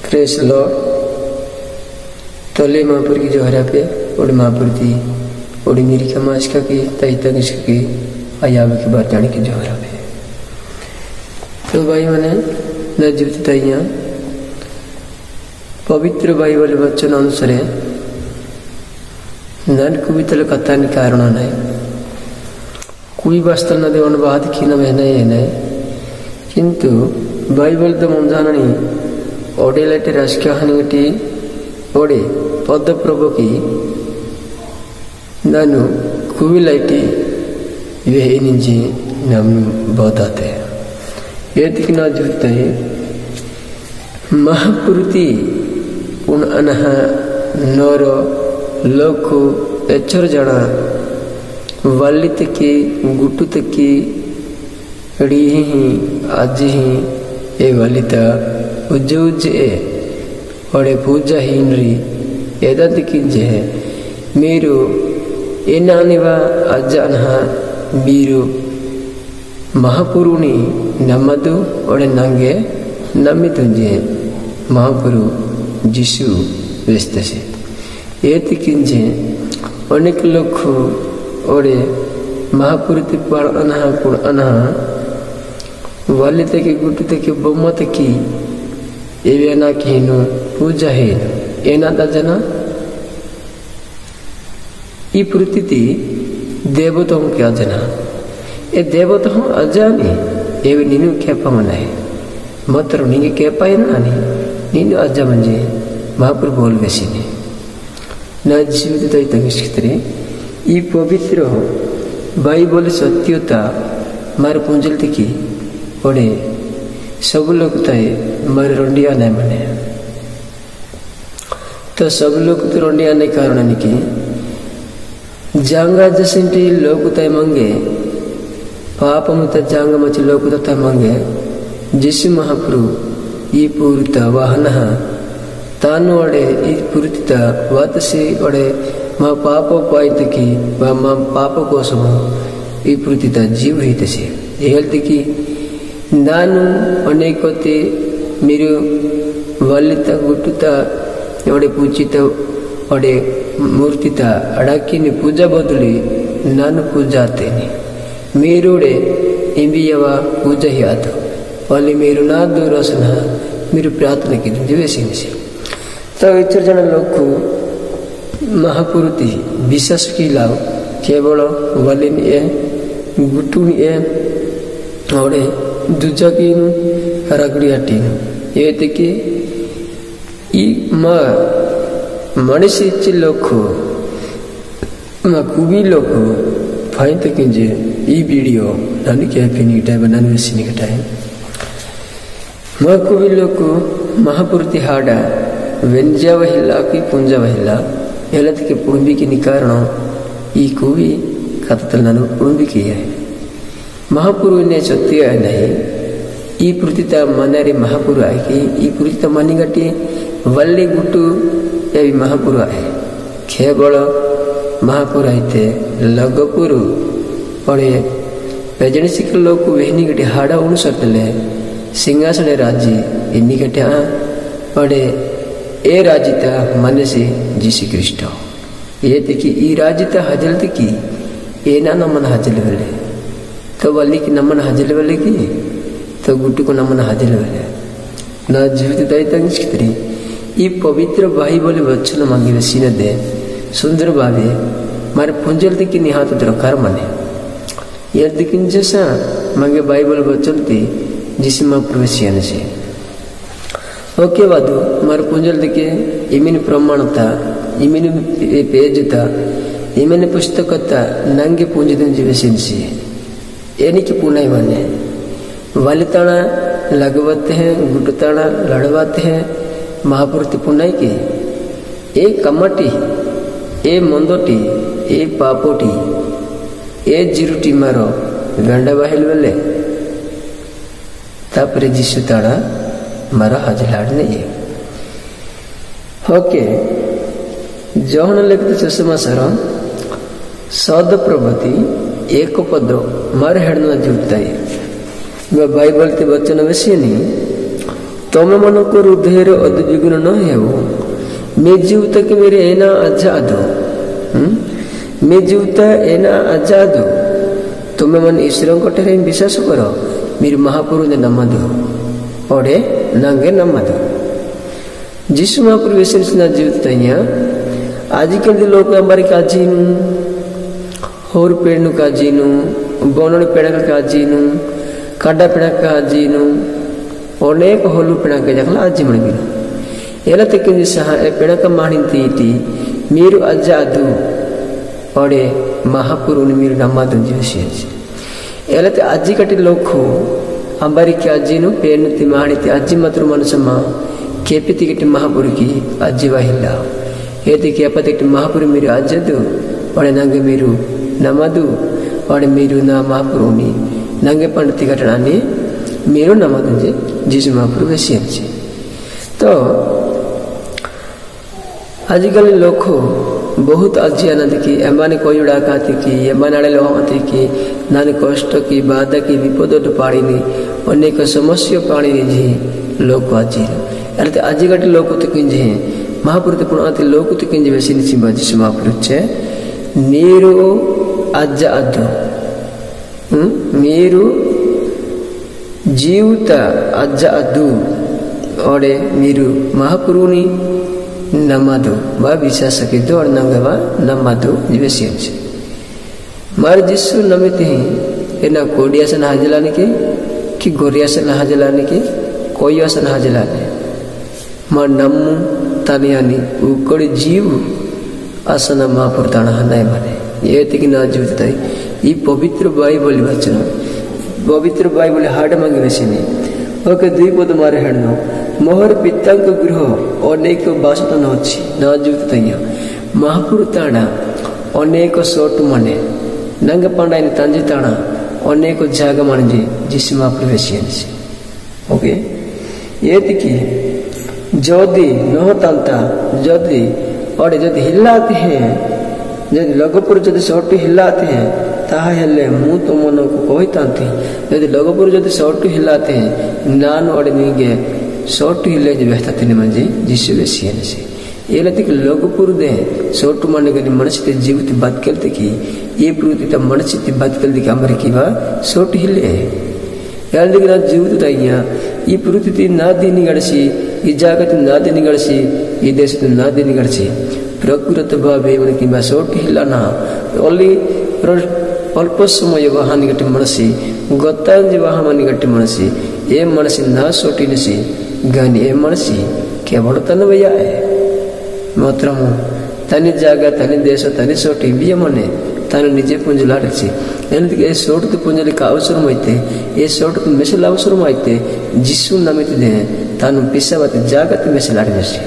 Press Lord तले महापुर की जोहरा पे और महापुर थी और मेरी कमाश का की तई तक इसकी आयाब की बात जाने की जोहरा पे। तो भाई मैंने न जीवित तैया पवित्र बाइबल वचन अनुसार नन कुबितल कथा नि कारण नहीं कोई वास्तव न देवन बात की न बहना ये नहीं किंतु बाइबल तो मंजानी ओडे लेटे राजकीय हनिगटी ओडे पद प्रभु की नानु कुबिलाइटी वे निजी नाम बताते हैं ये दिखना जुड़ते हैं महापुरुति उन अनहा नौरो लोको एचर जना वाली तकी गुटू तकी री ही आज ही ए वालिता उज्ज ए और पूजा हिंरी एदा दिखिंजे मेरू एनानिवा अज्जानहा मीरू महापुरुनी नमदु और नंगे नमितुंजे महापुरु जिसु व्यस्त से ये दिखिंजे अनेक लोग और महापुरुति पर अनहा पुर अनहा वाले तक गुटू तक बोम्मा तक एवेना कीनु पूजा है एना जना ई पुरुति देवता क्या जना ए देवता हूँ अजानी एवे नीनु केपा मनाए मात्र निंगे केपा है ना नीनु अजा मंजे महापुर बोल वैसी ने ना जीवित तो इतने ई पवित्र हो बाइबल सत्यता मार पुंजल की ओडे सब लोग ताए मारे रोंडिया नहीं मने तो सब लोग तो रोंडिया नहीं कारण निकी जांगा जैसे लोग ताए मंगे पाप मुता जांग मच लोग ताए मंगे जिस महाप्रु ई पूर्ता वाहन तानु ओडे ई पूर्तिता वात से ओडे माँ पाप पाइत की माँ पाप कोसम ई पूर्तिता जीव ही तसे हेल्थ की नानु अनेकोते मेरू वालिता गुटुता ओडे पूजिता ओडे मूर्तिता अड़ाकी ने पूजा बदली नानु पूजा तेनी मेरूडे इंबियवा पूजा ही आतो वाली मेरू ना दूरसना मेरू प्रार्थना की दिवे सिंह से तो इतर जन लोग को महापुरुति विश्वास की लाभ केवल वालिन ए गुटुन ए ओडे दूजा की रगड़िया टीन ये देखिए ई माँ मनुष्य इच्छ लोग माँ कुबी लोग फाइन तक जे ई वीडियो नानी क्या फिनी टाइम बनाने में सीने का टाइम माँ कुबी लोग महापुरुति हाड़ा व्यंजा वहिला की पुंजा वहिला हेलत के पुंबी की निकारण ई कुबी कतल नानु पुंबी की है महापुरु ने सत्य नहीं ई पुरुतिता मनारे महापुरु आए कि ई पुरुतिता मनी गटी वल्ली गुटू ये महापुरु आए केवल महापुरु आते लगपुरु और पेजनी सिकल लोग को वहनी गटी हाड़ा उन सरतले सिंहासन राज्य इन्हीं गटे और ए राजिता मन से जीसु क्रिस्ट ये देखी ई राजिता हजल की ए ना नमन हजल वेले तो वाली की नमन हजल वेले की तो गुट्टू को नमन हजल वेले ना जीवित दायित्व निष्क्री ई पवित्र बाइबल वचन मांगी वसी न दे सुंदर भावे मारे पुंजल की निहात दरकार मने ये दिकिन जैसा मांगे बाइबल वचन थी जिसमें प्रवेशियन से ओके वादु मार पुंजल दिके इमिन प्रमाण था इमिन पेज था इमिन पुस्तक था नंगे पुंजदन जीवसिंसी एनी की पुनाई बने वालिताना लगवाते हैं गुटताना लड़वाते हैं महापुरुति पुनाई की ए कमटी ए मंदोटी ए पापोटी ए जिरुटी मारो गंडा बाहिल वेले तापरे जिसु ताड़ा मारा हजलाड़ नहीं ओके जौन लिखते चुसमा सर सद प्रभति एक पद मार हेड़ना जुड़ता है बाइबल ते वचन वैसे नहीं ତମେ ମନକୁ ହୃଦୟରେ ଉଦ୍ବିଗ୍ନ ନ ହେଉ ମେ ଜୀବତ କି ମେରେ ଏନା ଆଜାଦ ମେ ଜୀବତ ଏନା ଆଜାଦ ତୁମେ ମାନେ ଈଶ୍ୱରଙ୍କ ଠାରେ ବିଶ୍ୱାସ କର मेरे महापुरुष ने नमद और नंगे नमद जिस महापुरुष वैसे ना जीवित तैया आजकल लोग हमारे काजीनु होर पेड़ काजीनु गोनड़ पेड़ काजीनु काडा पेड़ काजीनु अनेक होलू पेड़ के जगह आज मणगिनु एला तक सह पेड़ का माणिंती मीरू अजादु और महापुरुष मीरू नमद जोशी एला अज्जी कटी लोग अंबारी के अज्जीनु पेनुति माणिति अज्जी मात्र मनसम्मा केपिति कटी महापुरुष की अज्जी वाहिला ఏది కేపతికి మహాపురు మీరు అజ్జదు వాడే నంగ మీరు నమదు వాడే మీరు నా మహాపురుని నంగే పండితి घटनानी మీరు నమదు जिस महापुरु वैसे तो आजकल लोग बहुत अज्जी आनंद की एमाने कोई उड़ा खाती की एमानाड़े लोहाती की नानी कष्ट की बाधा की विपद पाड़ी अनेक समस्या पाड़ी जी लोग अज्जी अरे आजिकल लोग तो किंजे महापुरुष पुणाति लोग तो किंजे वैसे नहीं जिस महापुरुष नीरू अज्ज अद्दु नीरू जीवित अज्ज अद्दु और मीरू महापुरुनी नमदु बा विश्वास किद्दु और नंगवा नमदु वैसे मार जिसु नमित ही एना कोडियासन हाजलाने के कि गोरियासन हाजलाने के कोई आसन हाजलाने मार नम्मु तानियानी उकड़ी जीव आसन महापुरताना हनाय माने ये तिकी ना जीवित ताई ये पवित्र बाइबल वचन पवित्र बाइबल हाड मांगे वैसेनी ओके द्विपद मारे हेडनो मोहर पित्तांक गृह अनेक बासतन होछि ना जीवित ताइया महापुरताना अनेक सोट माने नंग पांडाइन तंजी ताना अनेक जाग माने जिस महापुर वैसेनी ओके ये तिकी जदि नहता जदि और जदि हिलाते हैं जदि लगपुर जदि सोटू हिलाते हैं ताहेले मु तो मन को कहता जदि लगपुर जदि सोटू हिलाते हैं नान और निगे सोटू हिले जो व्यस्ता तिने मंजे जिससे वैसी से ये लती कि लगपुर दे सोटू माने के मनसित जीवित बात करते कि ये प्रवृत्ति तब मनसित बात करते कि हमारे की बा सोटू हिले यार लेकिन आज जीवित ताइया ಈ ಪ್ರವೃತ್ತಿ ನಾದಿನಿ ಗಡಿಸಿ ಈ ಜಾಗತ ನಾದಿನಿ ಗಡಿಸಿ ಈ ದೇಶದ ನಾದಿನಿ ಗಡಿಸಿ ಪ್ರಕೃತ ಭಾವೇವನ ಕಿಂಬ ಸೋಟಿ ಹಿಲ್ಲನ ಅಲ್ಲಿ ಅಲ್ಪ ಸಮಯ ವಾಹನ ಗಟ್ಟಿ ಮನಸಿ ಗೊತ್ತಾಂಜಿ ವಾಹನ ಗಟ್ಟಿ ಮನಸಿ ಏ ಮನಸಿ ನಾ ಸೋಟಿನಿಸಿ ಗಾನಿ ಏ ಮನಸಿ ಕೇವಲ ತನ್ನ ವಯ್ಯ ಮಾತ್ರಮು ತನಿ ಜಾಗ ತನಿ ದೇಶ ತನಿ ಸೋಟಿ ಬಿಯ ಮನೆ तानु निजे पुंजलाडसी एनदिके ए सोटु पुंजलिक अवसरम ऐते ए सोटु मेसल अवसरम ऐते जिसु नमित दे तानु पिसवत जागत मेसलाडसी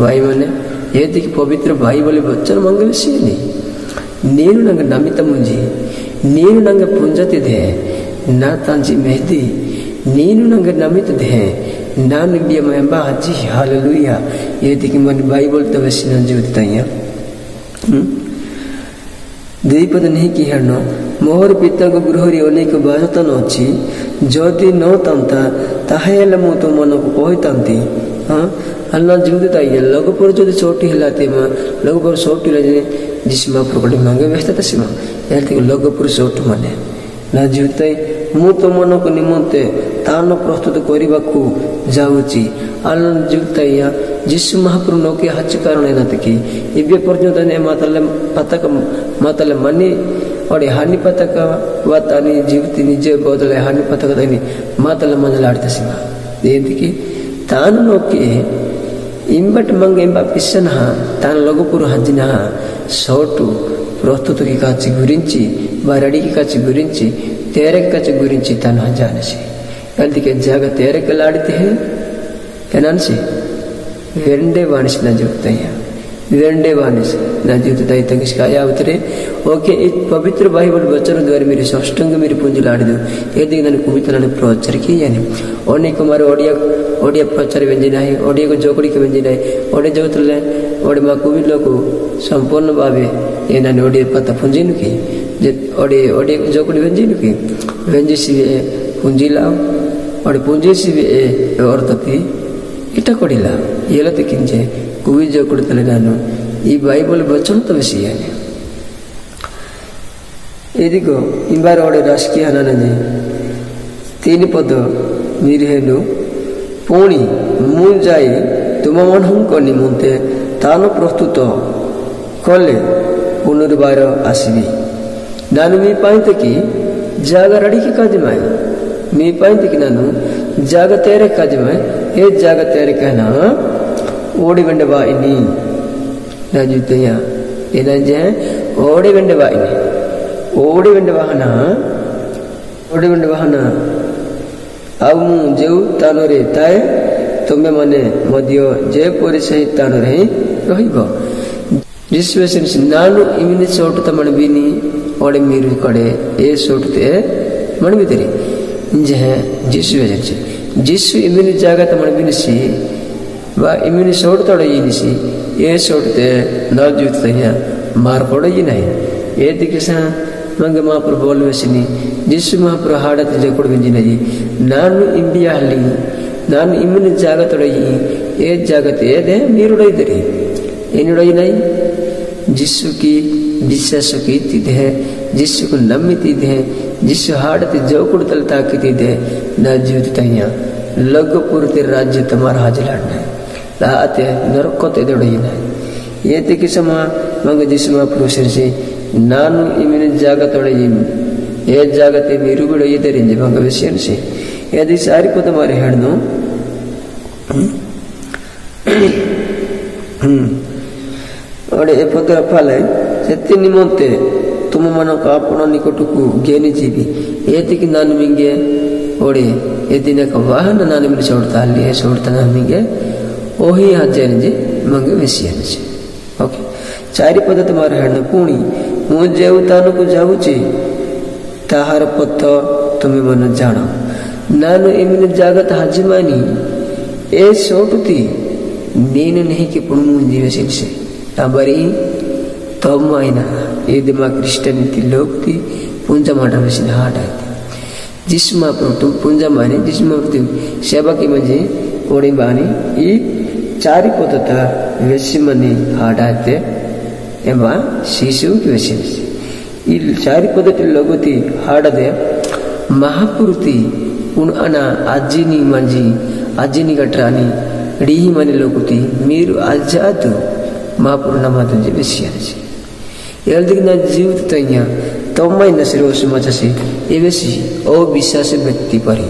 भाई माने ఏదికి పవిత్ర బైబిల్ వచన మంగళసిని నేను నంగ నమిత ముంజి నేను నంగ పుంజతిదే నా తంజి మెహది నేను నంగ నమితదే నా నిబియ మెంబా హజ్జి హల్లెలూయా ఏదికి మన బైబిల్ తవసిన జీవితయ్య द्विपद नहीं कि हेण मोहर पिता को गृहरी अनेक बासतन अच्छी जदि न तांता ताहेले मु तो मन को कहतांती हां अल्लाह जीवित ताइए लगपुर जदि छोटी हिलाते मा लगपुर छोटी ले जिसमा प्रकट मांगे व्यस्तता सीमा यार लगपुर छोट माने ना जीवित मु तो मन को निमंते तान प्रस्तुत करबा को जाउची अल्लाह जीवित जिसु महाप्रभु के हच कारण कि इबे पर्यंत ने मातले पतक मातले मनी और हानि पतक वातानी जीवित निजे बदले हानि पतक दनी मातले मंजलाडते सीमा देंदिकी तान नोके इंबट मंग इंबा पिसन हा तान लगपुर हजिना सोटू प्रस्तुत की काची गुरिंची बारडी की काची गुरिंची तेरे की काची गुरिंची तान हजानसी అందుకే జాగ తేరకలాడితే ఎనాన్సి वेरंडे वानिस न जुगतया वेरंडे वानिस न जुगतय तंगिस्काया उतरे ओके इस पवित्र बाइबल वचन द्वारा मेरे सष्टंग मेरे पुंजलाडिदु यदि नन कुमितन प्रचार की यानी अनेक मारे ओडिया प्रचार व्यंजन है ओडिया को जोकड़ी के व्यंजन है ओडे जगतले ओडे मा कुमिलो को संपूर्ण भावे ये नन ओडिया पता पुंजिन की जे ओडिया को जोकड़ी व्यंजन की व्यंजसी पुंजिला और पुंजेसी ए अर्थति इटा कोडिला येलते किंजे कुवी जो कोडतले नानु ई बाइबल वचन तो विषय है एदिको इंबार ओडे राजकीय हनाने 3 पद मिरहेनु पुणी मु जाई तुम मनहंको निमंते तानु प्रस्तुत कले पुनर्बार आसबी नानु मी पाइते कि जागा रड़ी की काजमाय मी पाइते कि नानु जागा तेरे काजमाय ए जागा तेरे कहना ओडी गंडवा इनी नाजुतया एनजे ओडी गंडवा इनी ओडी गंडवा हना अब मु जेउ तानरे ताए तुम्हें मने मध्य जे परि सही तानरे रहिबो जिसवेसन नानु इमिने सोट तमण बिनी ओडे मीरु कड़े ए सोटते मण बितरी जे जिसवेसन जिसु इमिने जागा तमण बिनसी वा इमिने सोट तोड़ यिनसी ए सोटते न जुतया मार पड़ो यि नहीं ए दिकेसा मंगे महापुर बोल वेसिनी जिसु महापुर हाडत जे कोड बिंजिनजी नानु इंडिया हली नानु इमिने जागा तोड़ यि ए जागते दे मीरुडैदरी एनुडै नहीं जिसु की विश्वास की तिथे जिसु को नम्मिति दे जिसु हाडते जो कुड़तल ताकती दे न जीवित तैया लग्गपुरते राज्य तमार हाजिलाडने लाते नरकोते दड़ीना ये तिकी समा मंग जिसु महापुरुष से नानु इमिने जागा तोड़े ये जागते मीरु बिड़ो ये दरिंजे मंग विषय से यदि सारी को तुम्हारे हेड़नो और ए पदर फले सेति निमंते तुम मन का आपण निकट को ज्ञानी जीवी एति कि नान मिंगे ओडे एदिने का वाहन नान मिल छोड़ता लिए छोड़ता ना मिंगे ओही हाजेन जी मंगे विषय से ओके चारि पद तुम्हारे हेड पुणी मु जेउ तानु को जाउची ताहार पथ तुमे मन जानो नानु एमिने जागत हाजिमानी ए सोटुती नीन नहीं कि पुणमु जीवे से ताबरी तब मायना ये दिमाग क्रिश्चियन थी लोग थी पुंजा माटा वैसे हाट आए थे जिसमें तुम पुंजा माने जिसमें तुम सेवा की मजे ओड़ी बानी ये चारि पद्धता वैसे मनी हाट आए थे एवं शिशु की वैसे ये चारि पद्धति लोगों थी हाट दे महापुरुषी उन अना आजीनी मंजी आजीनी गटरानी रीही मनी लोगों थी मीरु आजादु महापुरुष नमातुंजे विषय से एल्दिना जीवित तैया तम्माई नसरो सुमचसी एवेसी ओ विश्वास व्यक्ति परि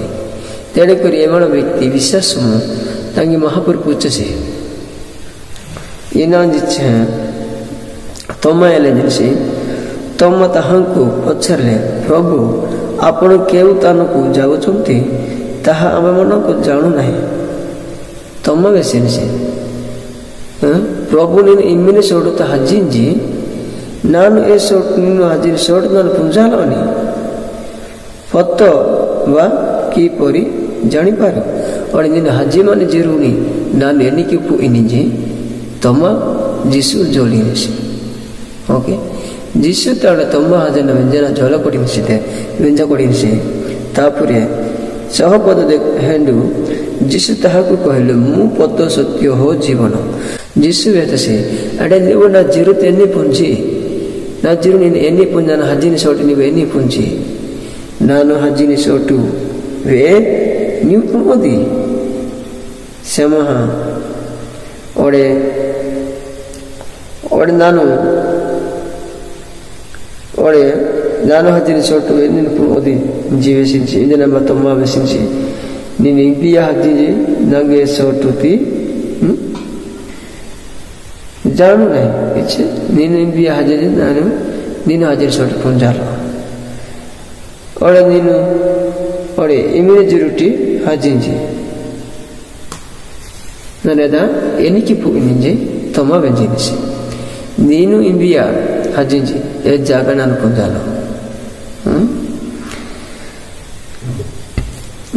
तेरे करी एवण व्यक्ति विश्वास मु तांगी महापुरुष पूछसे इना जिच्छे तम्मा एले जिसे तम्मा ताहांको पछरले प्रभु आपण केउ तानकु जाउछंती ताहा आमे मन को जानु नाही तम्मा वेसे से प्रभु ने इमिने सोडता हजिंजी नानु ए सोट निनु हाजिर सोट नानु पुंजालोनी फत वा की परी जानी पारो और निनु हाजी माने जरूरी नानु एनी की पु इनिजे तमा जिसु जोली से ओके जिसु ताड़ तमा हाजन व्यंजना जोल कोडी मिसिते व्यंजा कोडी से तापुरे सहपद दे हेंडु जिसु ताहाकु कहले मु पद सत्य हो जीवन जिसु वेतसे अडे निव ना जिरुत एनी पुंजी ना जिरु नि एनी पुंजना हजिनी सोटु नि एनी पुंजी नानु हजिनी सोटु वे न्यू पुमदी समहा ओडे ओडे नानु हजिनी सोटु एनी पुमदी जीवे सिंची इंजना मतम्मा वेसिंची नि बिया हजिनी नंगे सोटुती जानु नहीं इच्छे नीनु बिया हाजिर नानु नीनु हाजिर सोट पुंजालो और नीनु और इमिने जुरुटी हाजिंजी ननेदा एनी की पु इनिंजे तमा वेंजिनिसे नीनु इंबिया हाजिंजी ए जागा नानु पुंजालो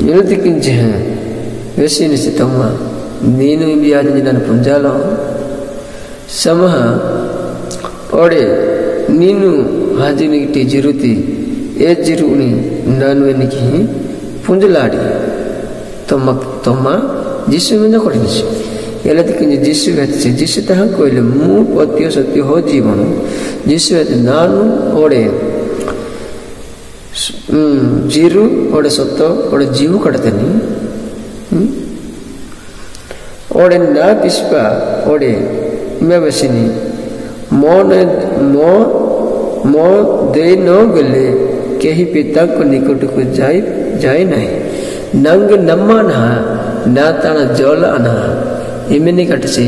निरुति किंचे वैसे निसे तमा नीनु इंबिया हाजिंजी नानु पुंजालो समह ओडे नीनु हाजिनी जिरुती ए जिरुनी नानु एनिकी पुंजलाडी तोमा जिसु में कठिन एला कि जिसु है जिसु तरह कहले मु पत्य सत्य हो जीवन जिसु है नानु ओडे जीरु ओडे सत्य ओडे जीव कटतनी ओडे ना पिस्पा ओडे मैं बसिनी मो दे न गले कहीं पिता को निकट को जाए नहीं नंग नम्मा ना ताना जल आना इमेनी कटसी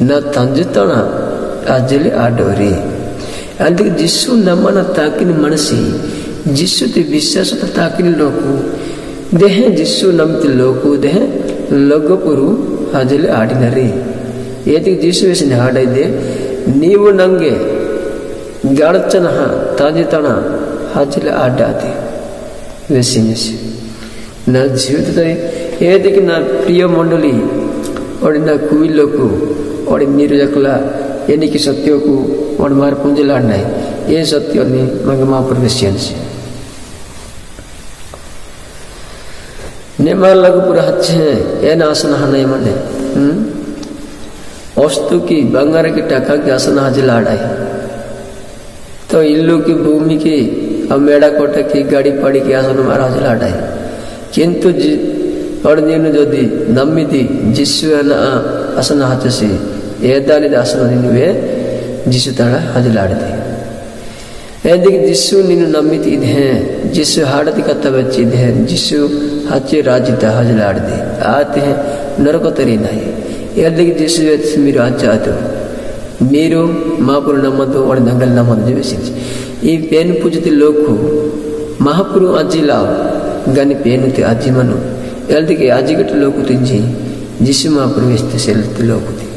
न तंजुतना आजले आडोरी अंदर जिसु नम्मा ताकिन मनसी जिसु ते विश्वास ताकिन लोकु देह जिसु नमति लोकु देह लग्गपुरु आजले आडिनरी यदि जिसु वेसिन आडैदे नीवु नंगे गाड़चन ताजितण आजले आडाते वेसिनसी न जीवित यदि ना प्रिय मंडली और ना कुविलों को और नीरु जकला यानी कि सत्यों को और मार पुंज लाना है ये सत्य ने मंगमा प्रवेशन से नेमार लगु पूरा अच्छे ये ना आसन हाने मने वस्तु की बंगार की टका की आसन आज लाड़ाई तो इल्लू की भूमि की अब मेड़ा कोटे की गाड़ी पड़ी की आसन महाराज लाड़ाई किंतु और नीनु जोदी नम्मिदी जिसुअन आसन हाचसी एदानि आसन निनुवे जिसु तड़ा हजलाड़दी एदिक जिसु नीनु नम्मिति इधे जिसु हाड़ति कत्तबच्ची इधे जिसु हाचे राजिता हजलाड़दी आते हैं नरकोतरी नहीं एदिक जिसु वेत मीरु आचातो मीरु महापुरु नमदो और नंगल नमदो जेवेसिंच ई पेन पूजति लोकु महापुरु आजिलाओ गानी पेनुते आजी मनु एल्दी के आजी गट लोकु तिंजी जिसु महापुरु वेस्ते सेलते लोकु ति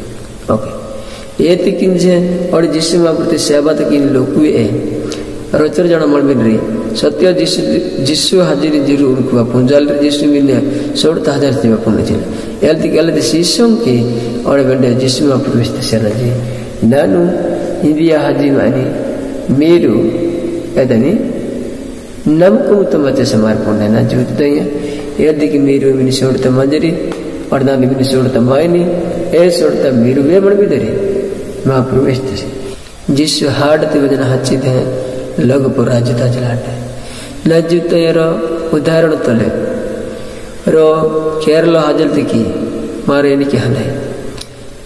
ओके ये तिकिंजे और जिसु महापुरु सेवा तकिन लोकु ए रोचर जण मळबिनरी सत्य जिसु हाजिरी जिरु उनको पुंजाल जिसु मिने 16000 जीवा पुनजिल एल्दी के सीसों की और बंडे जिसु महापुरु वेस्ते सेलजी नानु इंडिया हाजी मानी मेरू एदनी नमको मुतमते समर्पण ना जुत यदि कि मीरू मिनी सोड़त मंजरी और ना मिनी सोड़त मायनी ए सोड़त मीरू वे मन बिदरी महाप्रभु वेस्ट जिस हाड़ते वजन हचित है लगपुर राज्यता जलाटे न जुत यरो उदाहरण तले रो केरल हाजल की मारे नि के हनाई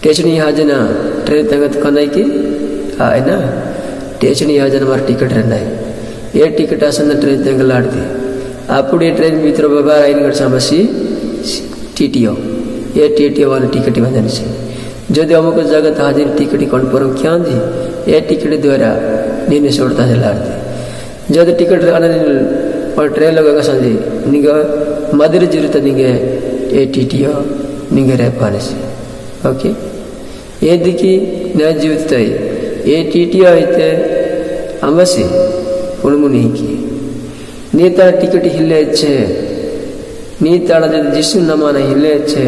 टेचनी हाजना ट्रेन तंगत कनाई की आए ना टेचनी हाजन मार टिकट रहनाई ये टिकट आसन ट्रेन तंगलाड़ती अప్పుడు ट्रेन भीतर बाबा आइन समसी टीटीओ ये टीटीओ वाले टिकट बंधन से जदि अमुक जगत हाजिर टिकट कन्फर्म क्या जी ये टिकट द्वारा नीने सोड़ता जलाड़ती जब टिकट और ट्रेन लगा संजी निग मदर जरूरत निगे ये टीटीओ निगे रह पाने से ओके ये दिखी न जीवित ये टीटीओ इतने अमसी उन्मुनी की नी तार टिकट हिले अच्छे नी ताड़ा जब जिसु नमाना हिले अच्छे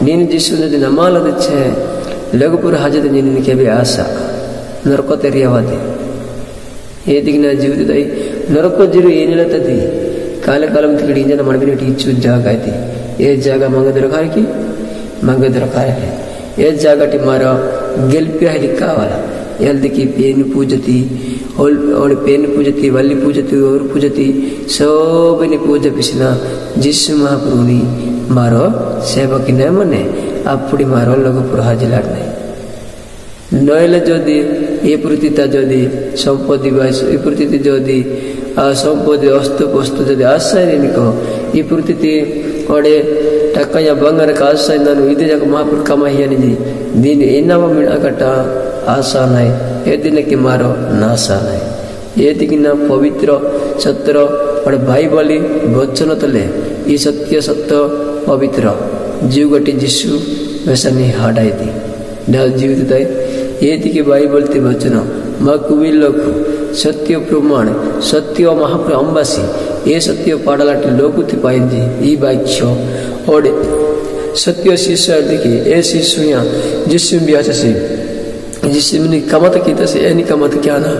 नीन जिसु जब नमाल अच्छे लगपुर हाजत नीन के भी आशा नरको तेरियावादी ये दिखना जीवित दाई नरको जिरु ये नहीं लगता थी काले कालम टिकट इंजन मरबी ने टीचू जागा थी ये जागा मांगे दरकार की मांगे दरकार है ये जागा टी मारा ಗೆಲ್ಪಿಯ ಹಿಡಿಕಾವಲ್ಲ ಎಲ್ದಕ್ಕೆ ಪೇನು ಪೂಜತಿ और पेन पूजती वल्ली पूजती और पूजती सबने पूजा पिछना जिस महाप्रभु ने मारो सेवक न मने अपुड़ी मारो लोग हाजिर नहीं नईले जदि ये प्रतिता जदि संपत्ति ये प्रतीति जदि संपत्ति अस्तु वस्तु जदि आशा कहो ये प्रतीति और टक्का या बंगार का आशा नानु इधे जाकर महाप्रभु कमाई दिन इनाम मिलकटा आशा नहीं ये दिन के मारो नाशा नहीं ये दिन पवित्र सत्य और भाई बोली वचन तले ये सत्य सत्य पवित्र जीव गटी जिसु वैसा नहीं हाड़ाई थी न जीवित ये दिखे भाई बोलते वचन माँ कुबिल सत्य प्रमाण सत्य महाप्रभु अंबासी ये सत्य पाड़लाटे लोग पाइंदी ये वाक्य और सत्य शिष्य दिखे ये शिष्य जिसु भी आचे जिसमें कमत की तसे एनी कमत क्या ना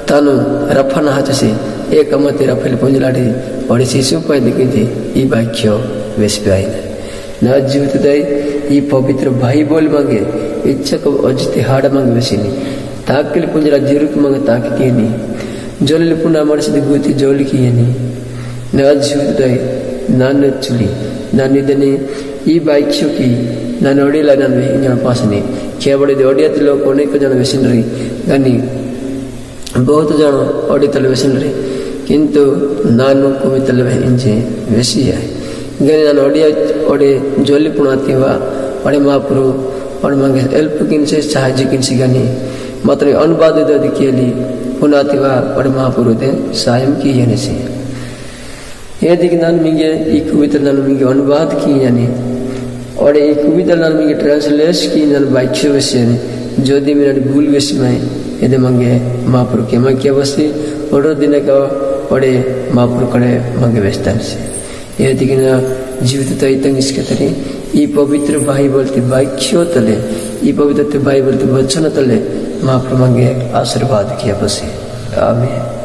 तानु रफा ना हाचे एक कमत रफेल पुंजलाड़ी और शिशु पाई दिखी थी ये वाक्य वेश पे आई न जीवित दई ई पवित्र भाई बोल मांगे इच्छा को अजित हाड़ मांगे वैसी ताकि पुंजरा जीरुक मांगे ताकि की नहीं जोली पुनः मर्सी गुति जोली की न जीवित दई नान चुली नानिदनी ಈ ಬಾಯ್ಕ್ಷುಕಿ ನಾನು ಒಡಿಲ್ಲ ನಾನು ಜನ ಪಾಸನೆ ಕೇವಡಿದ ಒಡಿಯತ್ತಲು ಅನೇಕ ಜನ ವೆಸಿನ್ರಿ ಗನಿ बहुत जन ಒಡಿತಲು ವೆಸಿನ್ರಿ किंतु ನಾನು ಕುಮಿತಲು ಇಂಜೆ ವೆಸಿಯ ಗನಿ ನಾನು ಒಡೆ ಜೋಲಿ ಪುಣಾತಿವಾ ಒಡೆ ಮಾಪುರು ಒಡೆ ಮಂಗೆ ಹೆಲ್ಪ್ ಕಿನ್ಸೆ ಸಹಾಯ ಕಿನ್ಸಿ ಗನಿ ಮಾತ್ರ ಅನುವಾದದ ದಿಕ್ಕಿಯಲ್ಲಿ ಪುಣಾತಿವಾ ಒಡೆ ಮಾಪುರು ದೆ ಸಹಾಯಂ ಕಿಯನೆಸಿ यदि नान मिंगे ई कविता नान मिंगे अनुवाद की यानी और ई कविता नान मिंगे ट्रांसलेट की नान वाक्य वैसे जो दी मेरा भूल वैसे में यदि मंगे महापुर के मां क्या वैसे और दिन का और महापुर करे मंगे व्यस्तान से यदि कि ना जीवित तो इतने इसके तरह ई पवित्र बाइबल ते वाक्य तले ई पवित्र बाइबल ते वचन तले महापुर मंगे आशीर्वाद किया बसे आमीन।